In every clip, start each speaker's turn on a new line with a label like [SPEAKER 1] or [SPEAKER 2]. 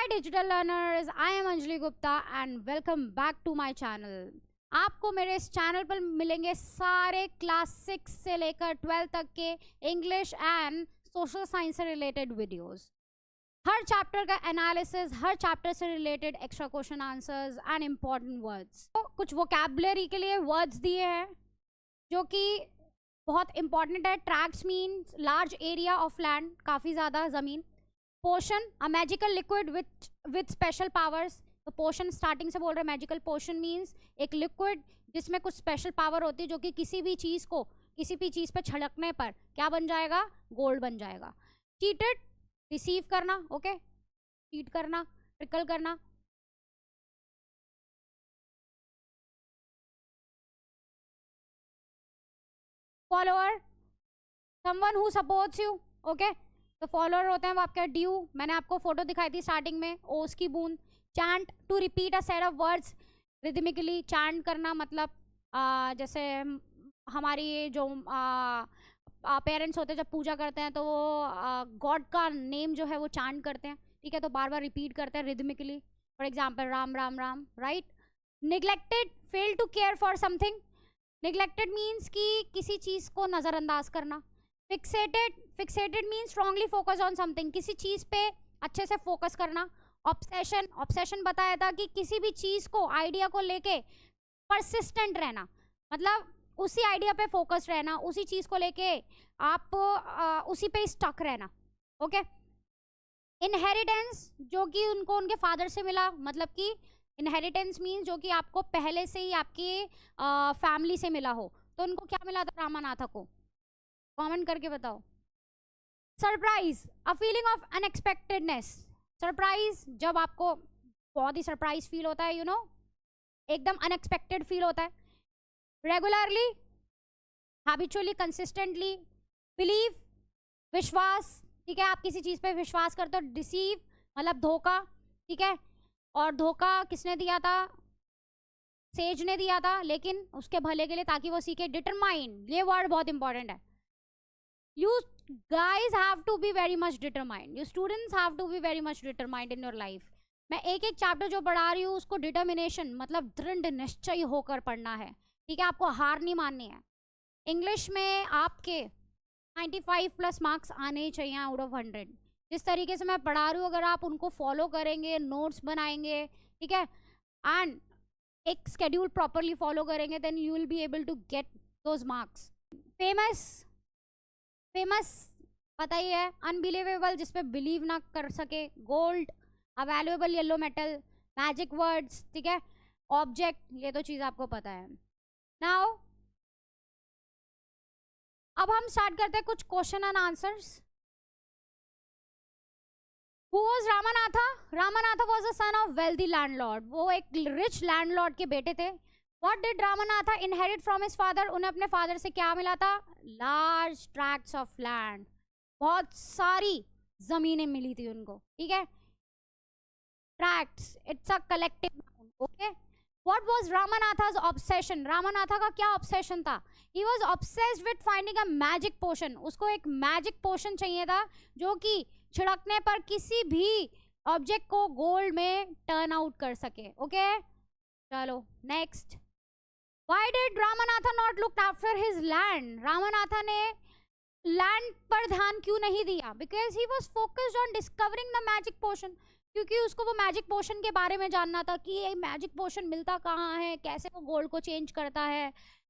[SPEAKER 1] Hi digital learners, I am Anjali Gupta and welcome back to my channel. आपको मेरे इस channel पर मिलेंगे सारे क्लास 6 से लेकर 12 तक के इंग्लिश एंड सोशल साइंस से रिलेटेड वीडियोस। हर चैप्टर का एनालिसिस, हर चैप्टर से related extra question answers and important words. तो कुछ वोकैबुलरी के लिए वर्ड्स दिए हैं जो कि बहुत इंपॉर्टेंट है। Tracts means large area of land, काफ़ी ज़्यादा ज़मीन। Potion, a magical liquid with special powers. तो पोशन स्टार्टिंग से बोल रहे हैं, मैजिकल पोशन मीन्स एक लिक्विड जिसमें कुछ स्पेशल पावर होती है जो कि किसी भी चीज़ को किसी भी चीज़ पे छिड़कने पर क्या बन जाएगा, गोल्ड बन जाएगा। चीटेड, रिसीव करना, ओके, चीट करना, ट्रिकल करना। Follower, someone who supports you, okay. तो फॉलोअर होते हैं वो आपके ड्यू, मैंने आपको फोटो दिखाई थी स्टार्टिंग में, ओस की बूंद। Chant, to repeat a set of words rhythmically. Chant करना मतलब जैसे हमारी जो पेरेंट्स होते हैं जब पूजा करते हैं तो वो गॉड का नेम जो है वो चैंट करते हैं, ठीक है, तो बार बार रिपीट करते हैं rhythmically. For example Ram Ram Ram, right. Neglected, fail to care for something. Neglected means कि किसी चीज़ को नज़रअंदाज करना। Fixated, fixated means strongly focus on something, किसी चीज़ पे अच्छे से फोकस करना। ऑब्सेशन, ऑब्सेशन बताया था कि किसी भी चीज़ को, आइडिया को लेके परसिस्टेंट रहना, मतलब उसी आइडिया पे फोकस रहना, उसी चीज़ को लेके आप उसी पे स्टक रहना, ओके। इनहेरिटेंस, जो कि उनको उनके फादर से मिला, मतलब कि इनहेरिटेंस मीन्स जो कि आपको पहले से ही आपकी फैमिली से मिला हो। तो उनको क्या मिला था रामानाथा को, कमेंट करके बताओ। Surprise, a feeling of unexpectedness. Surprise, जब आपको बहुत ही सरप्राइज फील होता है, यू नो, एकदम अनएक्सपेक्टेड फील होता है। Regularly, habitually, consistently. बिलीव, विश्वास, ठीक है, आप किसी चीज़ पे विश्वास करते हो। डिसीव मतलब धोखा, ठीक है, और धोखा किसने दिया था, सेज ने दिया था, लेकिन उसके भले के लिए, ताकि वो सीखे। डिटरमाइन, ये वर्ड बहुत इंपॉर्टेंट है। You guys have to be very much determined. You students have to be very much determined in your life. मैं एक एक चैप्टर जो पढ़ा रही हूँ उसको डिटर्मिनेशन मतलब दृढ़ निश्चय होकर पढ़ना है, ठीक है, आपको हार नहीं माननी है। इंग्लिश में आपके 95 प्लस मार्क्स आने ही चाहिए आउट ऑफ 100। जिस तरीके से मैं पढ़ा रही हूँ अगर आप उनको फॉलो करेंगे, नोट्स बनाएंगे, ठीक है, एंड एक स्केड्यूल प्रॉपरली फॉलो करेंगे, then you will be able to get those marks. Famous, famous पता ही है, अनबिलीवेबल जिस पे बिलीव ना कर सके। Gold, a valuable yellow metal. Magic words, ठीक है, ऑब्जेक्ट, ये तो चीज़ आपको पता है। नाउ अब हम स्टार्ट करते हैं कुछ question and answers. Who was Ramanatha? Ramanatha was the son of wealthy landlord, वो एक रिच लैंडलॉर्ड के बेटे थे। What did Ramanatha inherit from his father? उन्हें अपने फादर से क्या मिला था? Large tracts of land, बहुत सारी जमीनें मिली थी उनको, ठीक है। Tracts, it's a collective noun, okay. What was Ramanatha's obsession? Ramanatha का क्या obsession था? He was obsessed with finding a magic potion. उसको एक magic potion चाहिए था जो कि छिड़कने पर किसी भी ऑब्जेक्ट को गोल्ड में टर्न आउट कर सके, ओके। चलो next. Why did Ramanatha not look after his land? Ramanatha ने लैंड पर ध्यान क्यों नहीं दिया? Because he was focused on discovering the magic potion. क्योंकि उसको वो मैजिक पोशन के बारे में जानना था कि ये मैजिक पोशन मिलता कहाँ है, कैसे वो गोल्ड को चेंज करता है,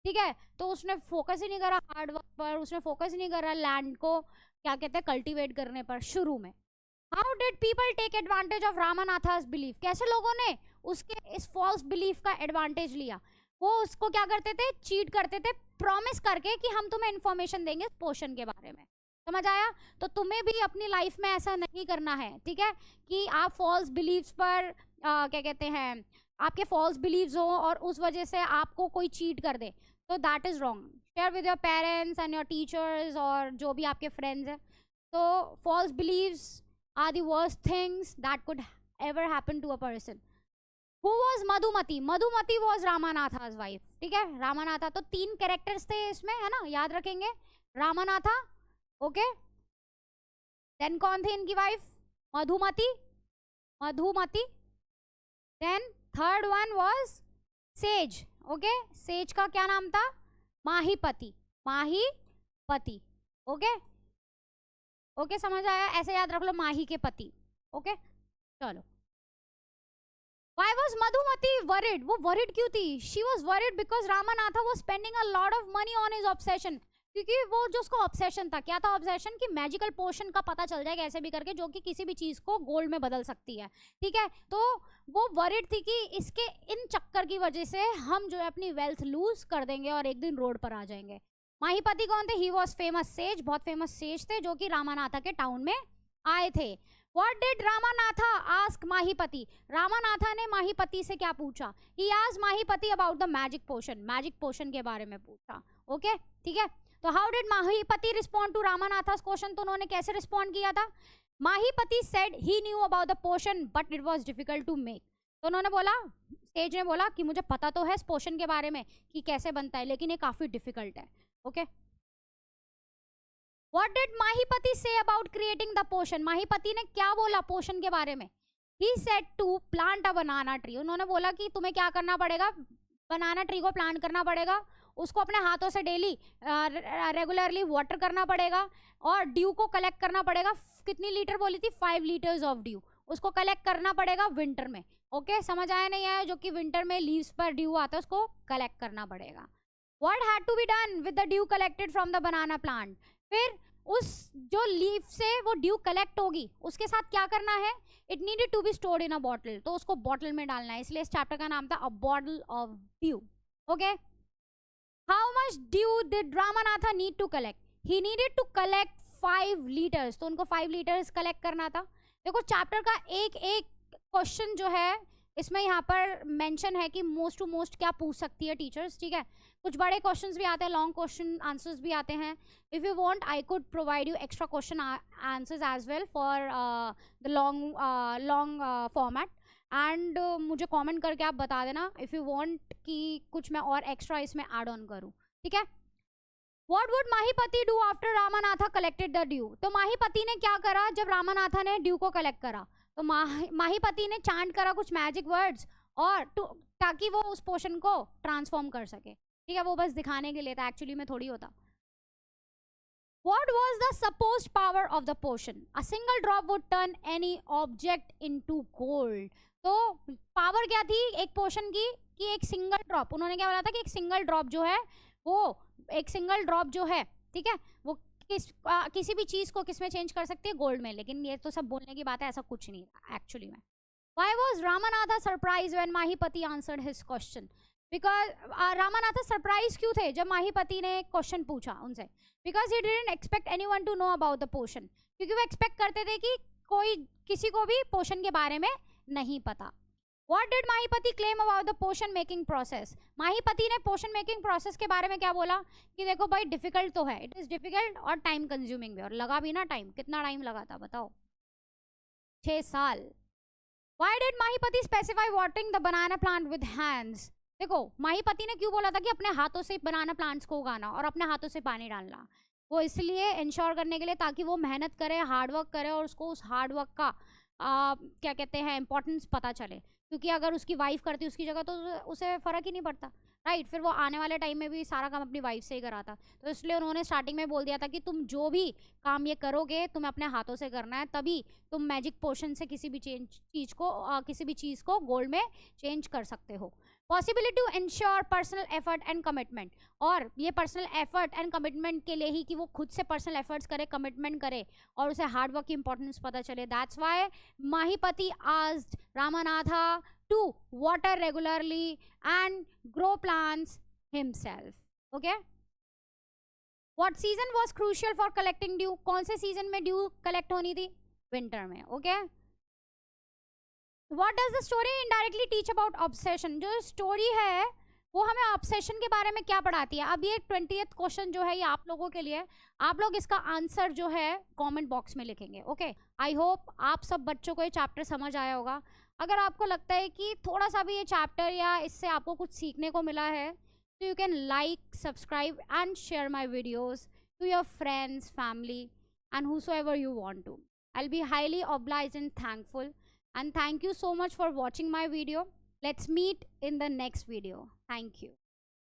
[SPEAKER 1] ठीक है। तो उसने फोकस ही नहीं करा हार्ड वर्क पर, उसने फोकस ही नहीं करा लैंड को क्या कहते हैं कल्टीवेट करने पर शुरू में। How did people take advantage of Ramanatha's belief? कैसे लोगों ने उसके इस फॉल्स बिलीफ का एडवांटेज लिया? वो उसको क्या करते थे, चीट करते थे, प्रॉमिस करके कि हम तुम्हें इन्फॉर्मेशन देंगे पोशन के बारे में। समझ आया? तो तुम्हें भी अपनी लाइफ में ऐसा नहीं करना है, ठीक है, कि आप फॉल्स बिलीव्स पर क्या कहते हैं, आपके फॉल्स बिलीव्स हो और उस वजह से आपको कोई चीट कर दे, तो that is wrong. Share with your parents and your teachers और जो भी आपके फ्रेंड्स हैं। तो false beliefs are the worst things that could ever happen to a person. Who was Madhumati? Madhumati was Ramanatha's wife, ठीक है। रामानाथा, तो 3 कैरेक्टर्स थे इसमें, है ना, याद रखेंगे। रामानाथा, ओके, देन कौन थे इनकी wife? Madhumati, Madhumati. Then third one was sage. Okay, sage का क्या नाम था? माहीपति. माहीपति. ओके ओके, समझ आया? ऐसे याद रख लो, माही के पति. ओके चलो. Why was Madhumati worried? वो worried क्यों थी? She was worried because Ramanatha was spending a lot of money on his obsession. क्योंकि वो जो उसका ऑब्सेशन था, क्या था ऑब्सेशन? कि मैजिकल पोशन का पता चल जाए कैसे भी करके, जो कि किसी भी चीज को गोल्ड में बदल सकती है. ठीक है, तो वो वरिड थी कि इसके इन चक्कर की वजह से हम जो है अपनी वेल्थ लूज कर देंगे और एक दिन रोड पर आ जाएंगे. माहीपति कौन थे? ही वॉज फेमस सेज, बहुत फेमस सेज थे जो कि रामानाथा के टाउन में आए थे. What did Ramanatha ask Mahipati? Ramanatha ने माहीपति से क्या पूछा? He asked Mahipati about the magic potion. Magic potion के बारे में पूछा. ओके ठीक है, तो how did Mahipati respond to Ramanatha's question? तो उन्होंने कैसे रिस्पॉन्ड किया था? Mahipati said he knew about the potion but it was difficult to make. तो उन्होंने बोला, सेज ने बोला कि मुझे पता तो है इस पोशन के बारे में कि कैसे बनता है, लेकिन ये काफी डिफिकल्ट है. Okay, What did Mahipati say about creating the potion? माहीपति ने क्या बोला पोशन के बारे में? He said to plant a banana tree. उन्होंने बोला कि तुम्हें क्या करना पड़ेगा? बनाना ट्री को प्लांट करना पड़ेगा, उसको अपने हाथों से डेली रेगुलरली वाटर करना पड़ेगा और ड्यू को कलेक्ट करना पड़ेगा. कितनी लीटर बोली थी? 5 लीटर्स ऑफ ड्यू. उसको कलेक्ट करना पड़ेगा विंटर में. ओके, समझ आया नहीं आया? जो कि विंटर में लीव्स पर ड्यू आता है उसको कलेक्ट करना पड़ेगा. What had to be done with the dew collected from the banana plant? फिर उस जो लीफ से वो ड्यू कलेक्ट होगी उसके साथ क्या करना है? It needed to be stored in a bottle. तो उसको बॉटल में डालना है, इसलिए इस चैप्टर का नाम था a bottle of dew. Okay, how much dew did Ramanatha need to collect? He needed to collect 5 litres. तो उनको 5 लीटर्स कलेक्ट करना था. देखो चैप्टर का एक एक क्वेश्चन जो है इसमें यहाँ पर मेंशन है कि मोस्ट टू मोस्ट क्या पूछ सकती है टीचर्स. ठीक है, कुछ बड़े क्वेश्चंस भी आते हैं, लॉन्ग क्वेश्चन आंसर्स भी आते हैं. If you want I could provide you extra question answers as well for the long format. And मुझे कमेंट करके आप बता देना इफ यू वांट कि कुछ मैं और एक्स्ट्रा इसमें ऐड ऑन करूँ. ठीक है, What would माहीपति do after Ramanatha collected the dew? तो माहीपति ने क्या करा जब रामानाथा ने ड्यू को कलेक्ट करा? तो माहीपति ने चांट करा कुछ मैजिक वर्ड्स और ताकि वो उस पोशन को ट्रांसफॉर्म कर सके. ठीक है, वो बस दिखाने के लिए था, एक्चुअली में थोड़ी होता. What was the supposed power of the potion? A single drop would turn any object into gold. तो पावर क्या थी एक पोशन की? कि एक सिंगल ड्रॉप, उन्होंने क्या बोला था कि एक सिंगल ड्रॉप जो है वो एक सिंगल ड्रॉप जो है, ठीक है, वो किसी भी चीज को किस में चेंज कर सकती है? गोल्ड में. लेकिन ये तो सब बोलने की बात है, ऐसा कुछ नहीं था एक्चुअली में. Why was Ramanatha surprised when Mahipati answered his question? Because Ramanatha surprise क्यों थे जब माहीपति ने क्वेश्चन पूछा उनसे? Because he didn't expect anyone to know about the potion. क्योंकि वो एक्सपेक्ट करते थे कि कोई किसी को भी पोशन के बारे में नहीं पता. What did माहीपति claim about the potion making process? माहीपति ने पोशन मेकिंग प्रोसेस के बारे में क्या बोला? कि देखो भाई डिफिकल्ट तो है, इट इज डिफिकल्ट और टाइम कंज्यूमिंग भी, और लगा भी ना टाइम. कितना टाइम लगा था बताओ? 6 साल. Why did माहीपति specify watering the banana plant with hands? देखो माहीपति ने क्यों बोला था कि अपने हाथों से बनाना प्लांट्स को उगाना और अपने हाथों से पानी डालना? वो इसलिए इंश्योर करने के लिए ताकि वो मेहनत करे, हार्डवर्क करे और उसको उस हार्डवर्क का क्या कहते हैं इम्पोर्टेंस पता चले. क्योंकि अगर उसकी वाइफ करती उसकी जगह तो उसे फ़र्क ही नहीं पड़ता, राइट? फिर वो आने वाले टाइम में भी सारा काम अपनी वाइफ से ही कराता. तो इसलिए उन्होंने स्टार्टिंग में बोल दिया था कि तुम जो भी काम ये करोगे तुम्हें अपने हाथों से करना है, तभी तुम मैजिक पोशन से किसी भी चीज़ को गोल्ड में चेंज कर सकते हो. Possibility to ensure personal effort and commitment. और ये पर्सनल एफर्ट एंड कमिटमेंट के लिए ही कि वो खुद से पर्सनल एफर्ट्स करे, कमिटमेंट करे और उसे हार्डवर्क की इंपॉर्टेंस पता चले. That's why Mahipati asked Ramanatha to water regularly and grow plants himself. Okay, what season was crucial for collecting dew? कौन से सीजन में ड्यू कलेक्ट होनी थी? विंटर में. Okay, what does the story indirectly teach about obsession? जो story है वो हमें ऑब्सेशन के बारे में क्या पढ़ाती है? अब ये 20th क्वेश्चन जो है ये आप लोगों के लिए, आप लोग इसका आंसर जो है कमेंट बॉक्स में लिखेंगे. ओके, आई होप आप सब बच्चों को ये चैप्टर समझ आया होगा. अगर आपको लगता है कि थोड़ा सा भी ये चैप्टर या इससे आपको कुछ सीखने को मिला है तो you can like, subscribe and share my videos to your friends, family and whosoever you want to. I'll be highly obliged and thankful. And thank you so much for watching my video. Let's meet in the next video. Thank you.